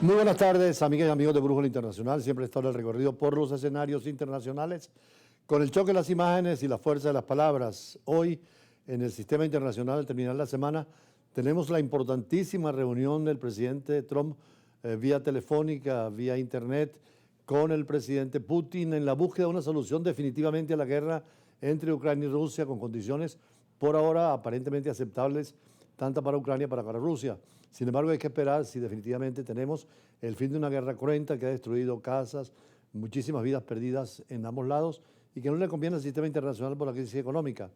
Muy buenas tardes, amigas y amigos de Brújula Internacional. Siempre está el recorrido por los escenarios internacionales con el choque de las imágenes y la fuerza de las palabras. Hoy, en el sistema internacional, al terminar la semana, tenemos la importantísima reunión del presidente Trump vía telefónica, vía internet, con el presidente Putin en la búsqueda de una solución definitivamente a la guerra entre Ucrania y Rusia con condiciones por ahora aparentemente aceptables tanto para Ucrania como para Rusia. Sin embargo, hay que esperar si definitivamente tenemos el fin de una guerra cruenta que ha destruido casas, muchísimas vidas perdidas en ambos lados y que no le conviene al sistema internacional por la crisis económica.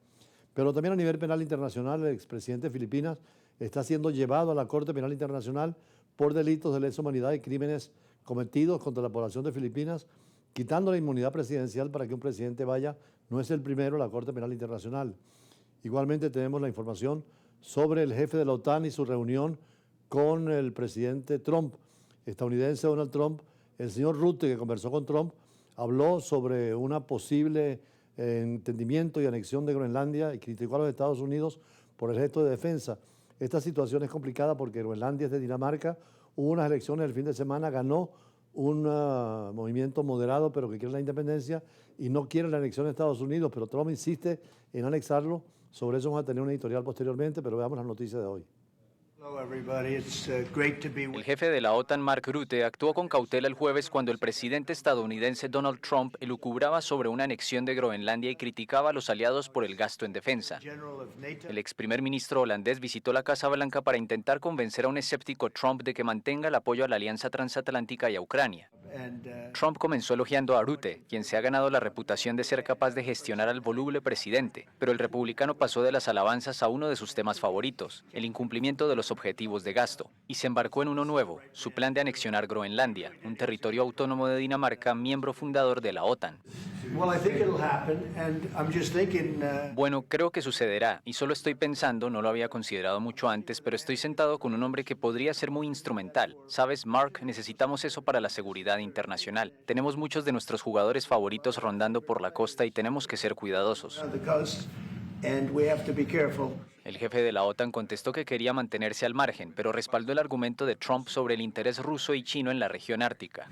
Pero también a nivel penal internacional, el expresidente de Filipinas está siendo llevado a la Corte Penal Internacional por delitos de lesa humanidad y crímenes cometidos contra la población de Filipinas, quitando la inmunidad presidencial para que un presidente vaya, no es el primero, a la Corte Penal Internacional. Igualmente tenemos la información sobre el jefe de la OTAN y su reunión con el presidente Trump, estadounidense Donald Trump. El señor Rutte, que conversó con Trump, habló sobre una posible entendimiento y anexión de Groenlandia y criticó a los Estados Unidos por el gesto de defensa. Esta situación es complicada porque Groenlandia es de Dinamarca, hubo unas elecciones el fin de semana, ganó un movimiento moderado pero que quiere la independencia y no quiere la anexión de Estados Unidos, pero Trump insiste en anexarlo. Sobre eso vamos a tener un editorial posteriormente, pero veamos las noticias de hoy. El jefe de la OTAN, Mark Rutte, actuó con cautela el jueves cuando el presidente estadounidense Donald Trump elucubraba sobre una anexión de Groenlandia y criticaba a los aliados por el gasto en defensa. El ex primer ministro holandés visitó la Casa Blanca para intentar convencer a un escéptico Trump de que mantenga el apoyo a la alianza transatlántica y a Ucrania. Trump comenzó elogiando a Rutte, quien se ha ganado la reputación de ser capaz de gestionar al voluble presidente, pero el republicano pasó de las alabanzas a uno de sus temas favoritos, el incumplimiento de los objetivos de gasto, y se embarcó en uno nuevo, su plan de anexionar Groenlandia, un territorio autónomo de Dinamarca, miembro fundador de la OTAN. Bueno, creo que sucederá, y solo estoy pensando, no lo había considerado mucho antes, pero estoy sentado con un hombre que podría ser muy instrumental. Sabes, Mark, necesitamos eso para la seguridad internacional. Tenemos muchos de nuestros jugadores favoritos rondando por la costa y tenemos que ser cuidadosos. El jefe de la OTAN contestó que quería mantenerse al margen, pero respaldó el argumento de Trump sobre el interés ruso y chino en la región ártica.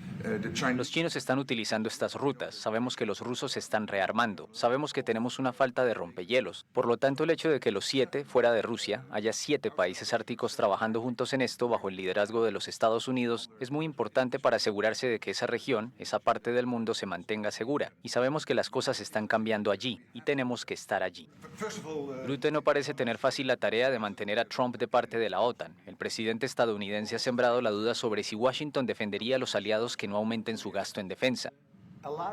Los chinos están utilizando estas rutas, sabemos que los rusos se están rearmando, sabemos que tenemos una falta de rompehielos. Por lo tanto, el hecho de que los 7, fuera de Rusia, haya 7 países árticos trabajando juntos en esto bajo el liderazgo de los Estados Unidos es muy importante para asegurarse de que esa región, esa parte del mundo, se mantenga segura. Y sabemos que las cosas están cambiando allí, y tenemos que estar allí. Rutte no parece tener fácil la tarea de mantener a Trump de parte de la OTAN. El presidente estadounidense ha sembrado la duda sobre si Washington defendería a los aliados que no aumenten su gasto en defensa.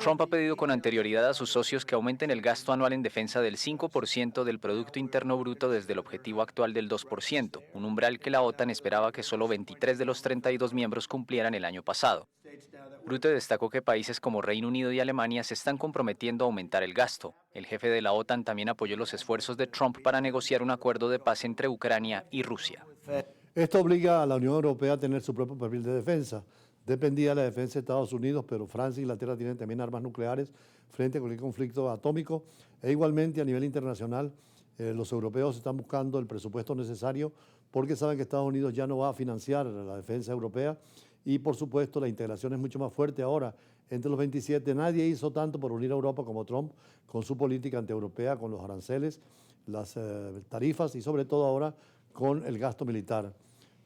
Trump ha pedido con anterioridad a sus socios que aumenten el gasto anual en defensa del 5% del Producto Interno Bruto desde el objetivo actual del 2%, un umbral que la OTAN esperaba que solo 23 de los 32 miembros cumplieran el año pasado. Rutte destacó que países como Reino Unido y Alemania se están comprometiendo a aumentar el gasto. El jefe de la OTAN también apoyó los esfuerzos de Trump para negociar un acuerdo de paz entre Ucrania y Rusia. Esto obliga a la Unión Europea a tener su propio perfil de defensa. Dependía de la defensa de Estados Unidos, pero Francia e Inglaterra tienen también armas nucleares frente a cualquier conflicto atómico. E igualmente a nivel internacional, los europeos están buscando el presupuesto necesario porque saben que Estados Unidos ya no va a financiar la defensa europea y por supuesto la integración es mucho más fuerte ahora entre los 27. Nadie hizo tanto por unir a Europa como Trump con su política antieuropea, con los aranceles, las tarifas y sobre todo ahora con el gasto militar.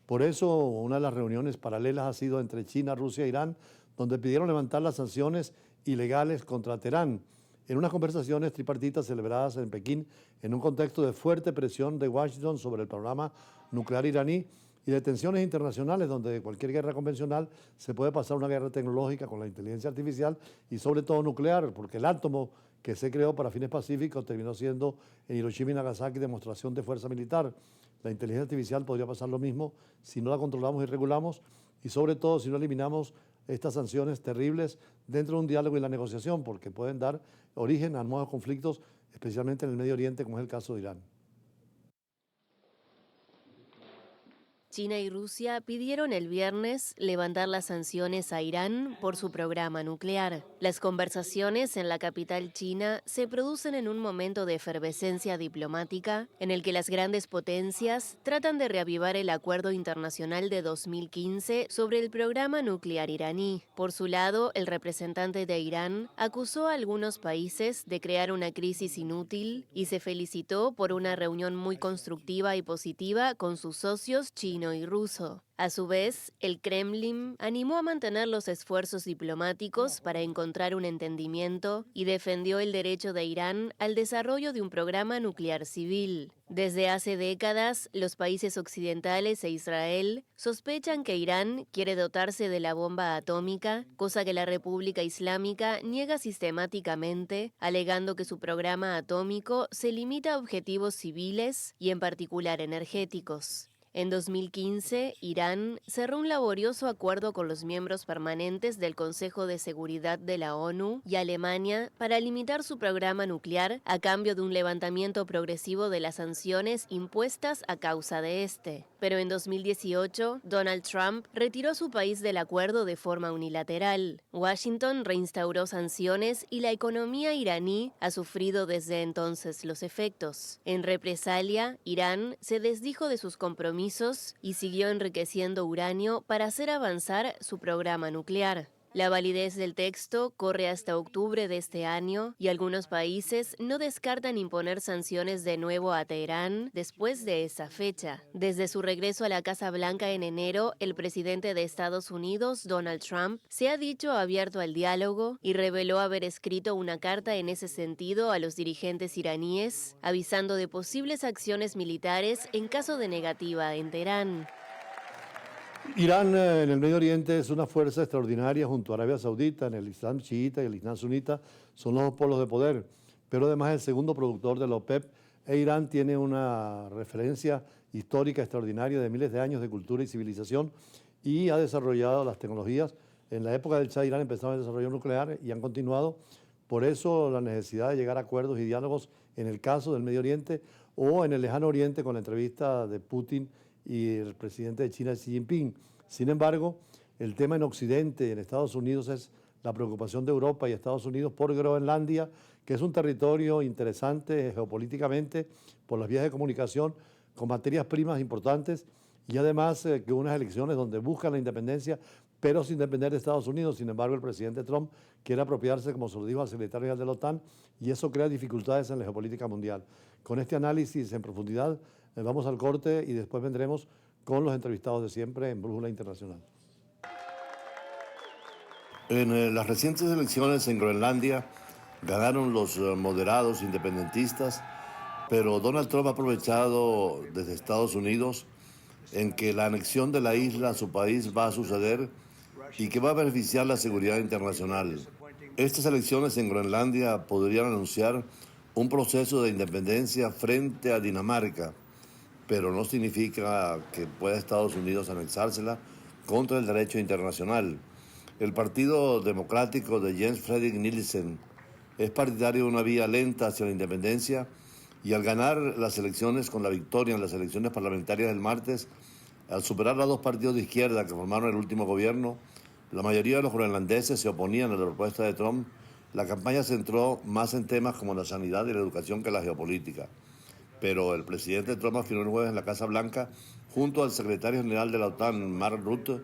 Por eso una de las reuniones paralelas ha sido entre China, Rusia e Irán, donde pidieron levantar las sanciones ilegales contra Teherán, en unas conversaciones tripartitas celebradas en Pekín en un contexto de fuerte presión de Washington sobre el programa nuclear iraní y de tensiones internacionales donde cualquier guerra convencional se puede pasar a una guerra tecnológica con la inteligencia artificial y sobre todo nuclear, porque el átomo que se creó para fines pacíficos terminó siendo en Hiroshima y Nagasaki demostración de fuerza militar. La inteligencia artificial podría pasar lo mismo si no la controlamos y regulamos y sobre todo si no eliminamos estas sanciones terribles dentro de un diálogo y la negociación, porque pueden dar origen a nuevos conflictos, especialmente en el Medio Oriente, como es el caso de Irán. China y Rusia pidieron el viernes levantar las sanciones a Irán por su programa nuclear. Las conversaciones en la capital china se producen en un momento de efervescencia diplomática en el que las grandes potencias tratan de reavivar el acuerdo internacional de 2015 sobre el programa nuclear iraní. Por su lado, el representante de Irán acusó a algunos países de crear una crisis inútil y se felicitó por una reunión muy constructiva y positiva con sus socios chino y ruso. A su vez, el Kremlin animó a mantener los esfuerzos diplomáticos para encontrar un entendimiento y defendió el derecho de Irán al desarrollo de un programa nuclear civil. Desde hace décadas, los países occidentales e Israel sospechan que Irán quiere dotarse de la bomba atómica, cosa que la República Islámica niega sistemáticamente, alegando que su programa atómico se limita a objetivos civiles y en particular energéticos. En 2015, Irán cerró un laborioso acuerdo con los miembros permanentes del Consejo de Seguridad de la ONU y Alemania para limitar su programa nuclear a cambio de un levantamiento progresivo de las sanciones impuestas a causa de este. Pero en 2018, Donald Trump retiró a su país del acuerdo de forma unilateral. Washington reinstauró sanciones y la economía iraní ha sufrido desde entonces los efectos. En represalia, Irán se desdijo de sus compromisos y siguió enriqueciendo uranio para hacer avanzar su programa nuclear. La validez del texto corre hasta octubre de este año y algunos países no descartan imponer sanciones de nuevo a Teherán después de esa fecha. Desde su regreso a la Casa Blanca en enero, el presidente de Estados Unidos, Donald Trump, se ha dicho abierto al diálogo y reveló haber escrito una carta en ese sentido a los dirigentes iraníes, avisando de posibles acciones militares en caso de negativa en Teherán. Irán en el Medio Oriente es una fuerza extraordinaria junto a Arabia Saudita. En el Islam chiita y el Islam sunita son los dos polos de poder, pero además es el segundo productor de la OPEP e Irán tiene una referencia histórica extraordinaria de miles de años de cultura y civilización y ha desarrollado las tecnologías. En la época del Shah de Irán empezaron el desarrollo nuclear y han continuado. Por eso la necesidad de llegar a acuerdos y diálogos en el caso del Medio Oriente o en el Lejano Oriente con la entrevista de Putin y el presidente de China, Xi Jinping. Sin embargo, el tema en Occidente, en Estados Unidos, es la preocupación de Europa y Estados Unidos por Groenlandia, que es un territorio interesante geopolíticamente por las vías de comunicación, con materias primas importantes y además que unas elecciones donde buscan la independencia, pero sin depender de Estados Unidos. Sin embargo, el presidente Trump quiere apropiarse, como se lo dijo al secretario general de la OTAN, y eso crea dificultades en la geopolítica mundial. Con este análisis en profundidad, vamos al corte y después vendremos con los entrevistados de siempre en Brújula Internacional. En las recientes elecciones en Groenlandia ganaron los moderados independentistas, pero Donald Trump ha aprovechado desde Estados Unidos en que la anexión de la isla a su país va a suceder y que va a beneficiar la seguridad internacional. Estas elecciones en Groenlandia podrían anunciar un proceso de independencia frente a Dinamarca, pero no significa que pueda Estados Unidos anexársela contra el derecho internacional. El Partido Democrático de Jens Frederik Nielsen es partidario de una vía lenta hacia la independencia y al ganar las elecciones con la victoria en las elecciones parlamentarias del martes, al superar a dos partidos de izquierda que formaron el último gobierno, la mayoría de los groenlandeses se oponían a la propuesta de Trump. La campaña se centró más en temas como la sanidad y la educación que la geopolítica. Pero el presidente Trump afirmó el jueves en la Casa Blanca, junto al secretario general de la OTAN, Mark Rutte,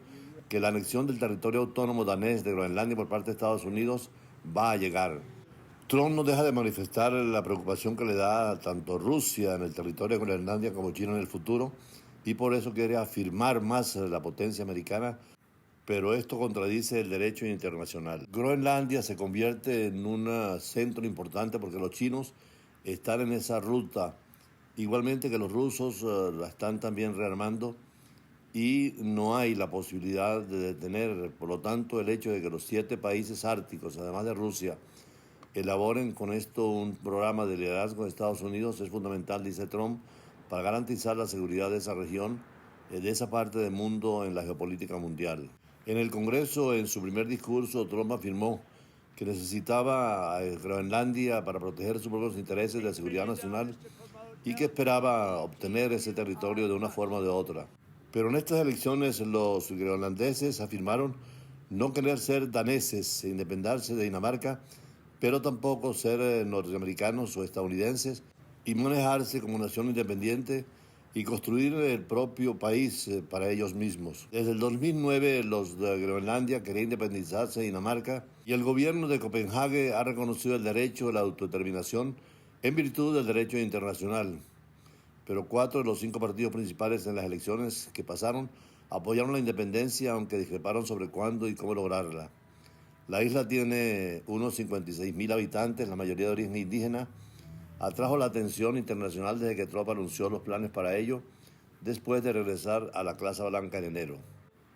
que la anexión del territorio autónomo danés de Groenlandia por parte de Estados Unidos va a llegar. Trump no deja de manifestar la preocupación que le da tanto Rusia en el territorio de Groenlandia como China en el futuro, y por eso quiere afirmar más la potencia americana, pero esto contradice el derecho internacional. Groenlandia se convierte en un centro importante porque los chinos están en esa ruta, igualmente que los rusos la están también rearmando y no hay la posibilidad de detener. Por lo tanto, el hecho de que los 7 países árticos, además de Rusia, elaboren con esto un programa de liderazgo de Estados Unidos es fundamental, dice Trump, para garantizar la seguridad de esa región, de esa parte del mundo en la geopolítica mundial. En el Congreso, en su primer discurso, Trump afirmó que necesitaba a Groenlandia para proteger sus propios intereses de seguridad nacional y que esperaba obtener ese territorio de una forma o de otra. Pero en estas elecciones los groenlandeses afirmaron no querer ser daneses e independerse de Dinamarca, pero tampoco ser norteamericanos o estadounidenses y manejarse como nación independiente y construir el propio país para ellos mismos. Desde el 2009 los de Groenlandia querían independizarse de Dinamarca y el gobierno de Copenhague ha reconocido el derecho a la autodeterminación en virtud del derecho internacional. Pero 4 de los 5 partidos principales en las elecciones que pasaron apoyaron la independencia, aunque discreparon sobre cuándo y cómo lograrla. La isla tiene unos 56.000 habitantes, la mayoría de origen indígena. Atrajo la atención internacional desde que Trump anunció los planes para ello, después de regresar a la Casa Blanca en enero.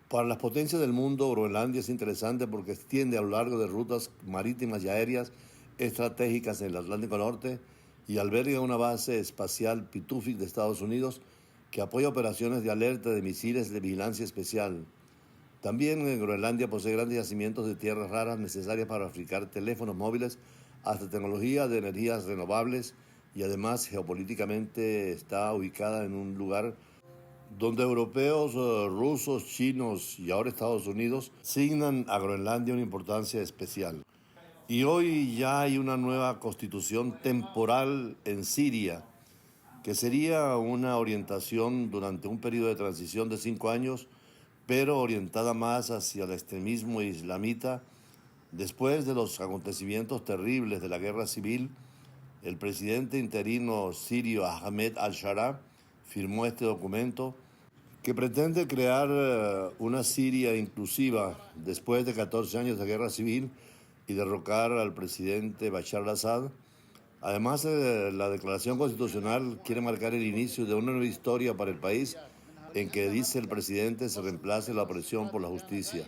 Para las potencias del mundo, Groenlandia es interesante porque extiende a lo largo de rutas marítimas y aéreas estratégicas en el Atlántico Norte y alberga una base espacial Pituffik de Estados Unidos que apoya operaciones de alerta de misiles de vigilancia especial. También en Groenlandia posee grandes yacimientos de tierras raras necesarias para fabricar teléfonos móviles hasta tecnología de energías renovables y además geopolíticamente está ubicada en un lugar donde europeos, rusos, chinos y ahora Estados Unidos asignan a Groenlandia una importancia especial. Y hoy ya hay una nueva constitución temporal en Siria, que sería una orientación durante un periodo de transición de 5 años, pero orientada más hacia el extremismo islamita. Después de los acontecimientos terribles de la guerra civil, el presidente interino sirio Ahmed al-Shara firmó este documento que pretende crear una Siria inclusiva después de 14 años de guerra civil y derrocar al presidente Bashar al-Assad. Además, la declaración constitucional quiere marcar el inicio de una nueva historia para el país en que, dice el presidente, se reemplace la opresión por la justicia.